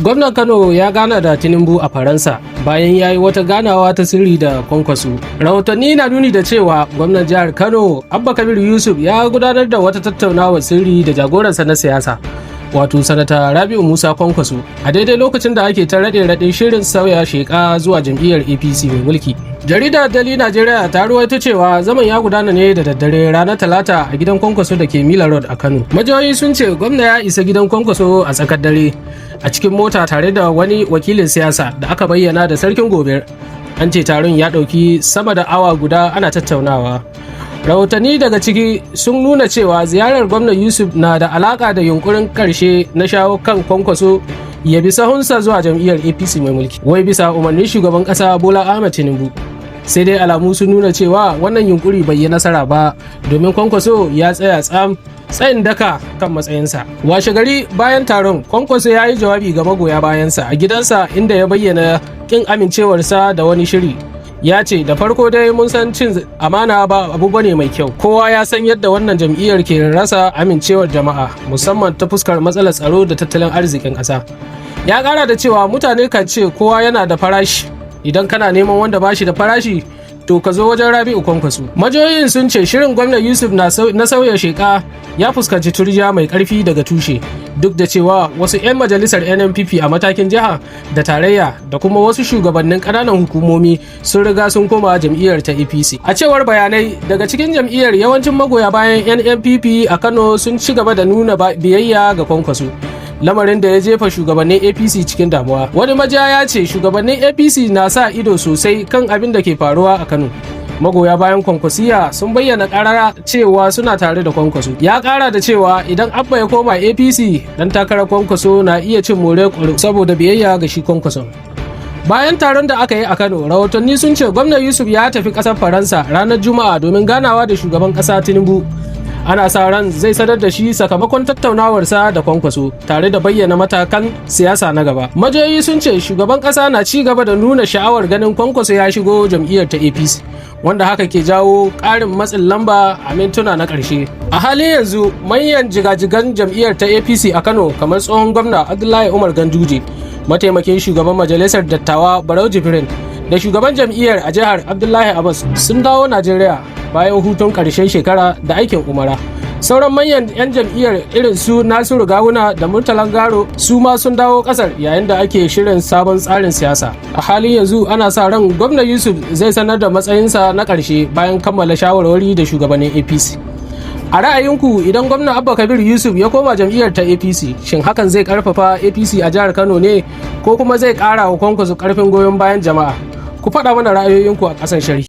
Gwamnan Kano ya gana da Tinubu a Faransa bayan ya yi wata ganawa ta sirri da Kwankwaso. Rahotanni na nuni da cewa gwamnan jihar Kano Abba Kabir Yusuf ya gudanar da wata tattaunawa sirri da jagoransa na siyasa, wato sanata Rabi'u Musa Kwankwaso, a daidai lokacin da ake ta raɗe shirin sauya sheka zuwa jam'iyyar APC mai mulki. Jaridar Daily Nigeria ta ruwaito cewa zaman ya gudana ne da daddare ranar Talata a gidan Kwankwaso da ke Mila Road a Kano. Majiyoyi sun ce gwamna ya isa gidan Kwankwaso a tsakar dare a cikin mota tare da wani wakilin siyasa da aka bayyana da sarkin gobe. An ce taron ya ɗauki sama da awa guda ana tattaunawa. Rahotanni daga ciki sun nuna cewa ziyarar gwamnan Yusuf na da alaka da yunkurin karshe na shawo kan Kwankwaso ya bi sahunsa zuwa jam'iyyar APC mai mulki, wai bisa umarnin shugaban ƙasa Bola Ahmed Tinubu. Sai dai alamu sun nuna cewa wannan yunkuri bai yi nasara ba, domin Kwankwaso ya tsaya tsayin daka kan matsayinsa. Washe gari bayan taron, Kwankwaso ya yi jawabi ga magoya bayansa a gidansa, inda ya bayyana kin amincewarsa da wani shiri. Ya ce da farko dai mun san cin amana ba abu bane mai kyau, kowa ya san yadda wannan jam'iyyar ke rasa amincewar jama'a, musamman ta fuskar matsalar tsaro da tattalin arzikin ƙasa. Ya ƙara da cewa mutane kan ce kowa yana da farashi, idan kana neman wanda ba shi da farashi to ka zo wajen Rabi'u Kwankwaso. Majiyoyin sun ce shirin gwamnan Yusuf na sauya sheka ya fuskanci turjiya mai karfi daga tushe, duk da cewa wasu 'yan majalisar NNPP a matakin jiha da tarayya da kuma wasu shugabannin ƙananan hukumomi sun riga sun koma jam'iyyar ta APC. A cewar bayanai daga cikin jam'iyyar, yawancin magoya bayan NNPP a Kano sun ci gaba da nuna biyayya ga Kwankwaso, lamarin da ya jefa shugabannin APC cikin damuwa. Wani majiya ya ce shugabannin APC na sa ido sosai kan abin da ke faruwa a Kano. Magoya bayan Kwankwasiya sun bayyana karara cewa suna tare da Kwankwaso. Ya kara da cewa idan Abba ya koma APC, dan takarar Kwankwaso na iya cin more kwaro saboda biyayya ga shi Kwankwaso. Bayan taron da aka yi a Kano, rahotanni sun ce gwamnan Yusuf ya tafi ƙasar Faransa ranar Juma'a domin ganawa da shugaban ƙasa Tinubu. Ana sa ran zai sanar da shi sakamakon tattaunawarsa da Kwankwaso, tare da bayyana matakan siyasa na gaba. Majiyoyi sun ce shugaban ƙasa na ci gaba da nuna sha'awar ganin Kwankwaso ya shigo jam'iyyar ta APC, wanda haka ke jawo ƙarin matsin lamba a mintuna na ƙarshe. A halin yanzu manyan jigajigan jam'iyyar ta APC a Kano, kamar tsohon gwamna Abdullahi Umar Ganduje, mataimakin shugaban majalisar dattawa Barau Jibrin, da shugaban jam'iyyar a jihar Abdullahi Abbas sun dawo Najeriya bayan hutun ƙarshen shekara da aikin umara. Sauran manyan 'yan jam'iyyar irin su Nasiru Gawuna da Murtalan Garo su ma sun dawo ƙasar yayin da ake shirin sabon tsarin siyasa. A halin yanzu ana sa ran gwamnan Yusuf zai sanar da matsayinsa na ƙarshe bayan kammala shawarwari da shugabannin APC. A ra'ayinku, idan gwamnan Abba Kabir Yusuf ya koma jam'iyyar ta APC, shin hakan zai karfafa APC a jihar Kano ne, ko kuma zai ƙara wa Kwankwaso ƙarfin goyon bayan jama'a? Ku faɗa mana ra'ayoyinku a ƙasan sharhi.